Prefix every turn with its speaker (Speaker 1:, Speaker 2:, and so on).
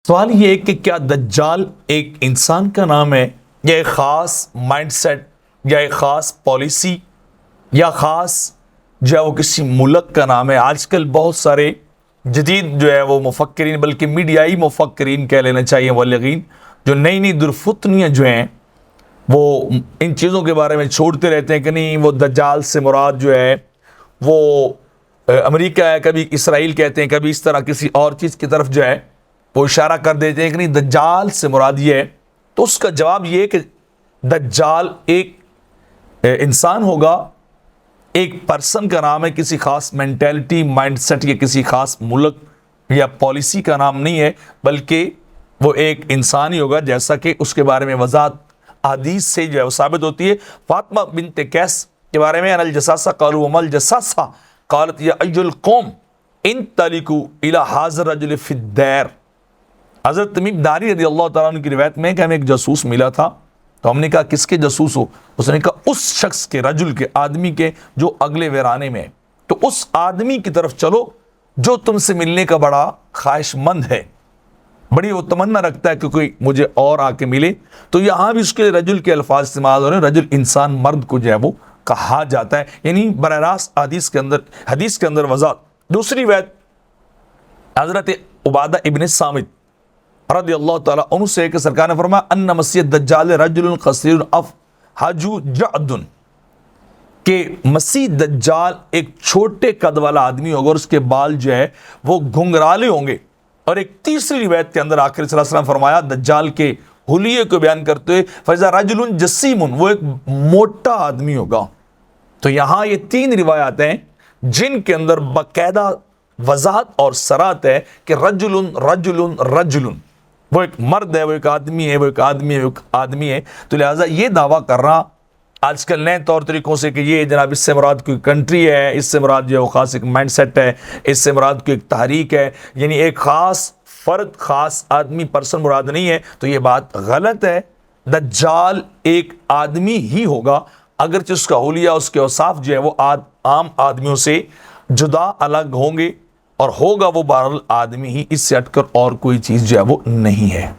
Speaker 1: سوال یہ ہے کہ کیا دجال ایک انسان کا نام ہے یا ایک خاص مائنڈ سیٹ یا ایک خاص پالیسی یا خاص جو ہے وہ کسی ملک کا نام ہے؟ آج کل بہت سارے جدید جو ہے وہ مفکرین، بلکہ میڈیائی مفکرین کہہ لینا چاہیے، مبلغین، جو نئی نئی درفتنیاں جو ہیں وہ ان چیزوں کے بارے میں چھوڑتے رہتے ہیں کہ نہیں وہ دجال سے مراد جو ہے وہ امریکہ ہے، کبھی اسرائیل کہتے ہیں، کبھی اس طرح کسی اور چیز کی طرف جو ہے وہ اشارہ کر دیتے ہیں کہ نہیں دجال سے مراد یہ ہے۔ تو اس کا جواب یہ ہے کہ دجال ایک انسان ہوگا، ایک پرسن کا نام ہے، کسی خاص مینٹیلٹی، مائنڈ سیٹ یا کسی خاص ملک یا پالیسی کا نام نہیں ہے، بلکہ وہ ایک انسان ہی ہوگا، جیسا کہ اس کے بارے میں وضاحت حدیث سے جو ہے وہ ثابت ہوتی ہے۔ فاطمہ بنت قیس کے بارے میں، ان الجساسہ قالوا وما الجساسہ قالت یا ای القوم انطلقوا الی ھذا الرجل فی الدیر۔ حضرت تمیم داری رضی اللہ تعالیٰ عنہ کی روایت میں کہ ہمیں ایک جاسوس ملا تھا، تو ہم نے کہا کس کے جاسوس ہو؟ اس نے کہا اس شخص کے، رجل کے، آدمی کے جو اگلے ویرانے میں ہے، تو اس آدمی کی طرف چلو جو تم سے ملنے کا بڑا خواہش مند ہے، بڑی وہ تمنا رکھتا ہے کہ کوئی مجھے اور آ کے ملے۔ تو یہاں بھی اس کے رجل کے الفاظ استعمال ہو رہے ہیں، رجل انسان، مرد کو جو ہے وہ کہا جاتا ہے، یعنی براہ راست حدیث کے اندر وضاحت۔ دوسری روایت حضرت عبادہ ابن صامت رضی اللہ تعالیٰ عنہ سے کہ سرکار نے فرمایا ان مسیح الدجال رجل قصیر افحج جعد، کہ مسیح دجال ایک چھوٹے قد والا آدمی ہوگا اور اس کے بال جو ہے وہ گھنگرالے ہوں گے۔ اور ایک تیسری روایت کے اندر آخر صلی اللہ علیہ وسلم فرمایا دجال کے حلیے کو بیان کرتے ہوئے فَإِذَا رَجُلٌ جَسِيمٌ، وہ ایک موٹا آدمی ہوگا۔ تو یہاں یہ تین روایات ہیں جن کے اندر باقاعدہ وضاحت اور صراحت ہے کہ رجل رجل رجل، وہ ایک مرد ہے، وہ ایک آدمی ہے، وہ ایک آدمی ہے، وہ ایک آدمی ہے۔ تو لہٰذا یہ دعویٰ کر رہا آج کل نئے طور طریقوں سے کہ یہ جناب اس سے مراد کوئی کنٹری ہے، اس سے مراد جو ہے وہ خاص ایک مائنڈ سیٹ ہے، اس سے مراد کوئی ایک تحریک ہے، یعنی ایک خاص فرد، خاص آدمی، پرسن مراد نہیں ہے، تو یہ بات غلط ہے۔ دجال ایک آدمی ہی ہوگا، اگرچہ اس کا حلیہ، اس کے اوصاف جو ہے وہ عام آدمیوں سے جدا الگ ہوں گے، اور ہوگا وہ بہرحال آدمی ہی، اس سے ہٹ کر اور کوئی چیز جو ہے وہ نہیں ہے۔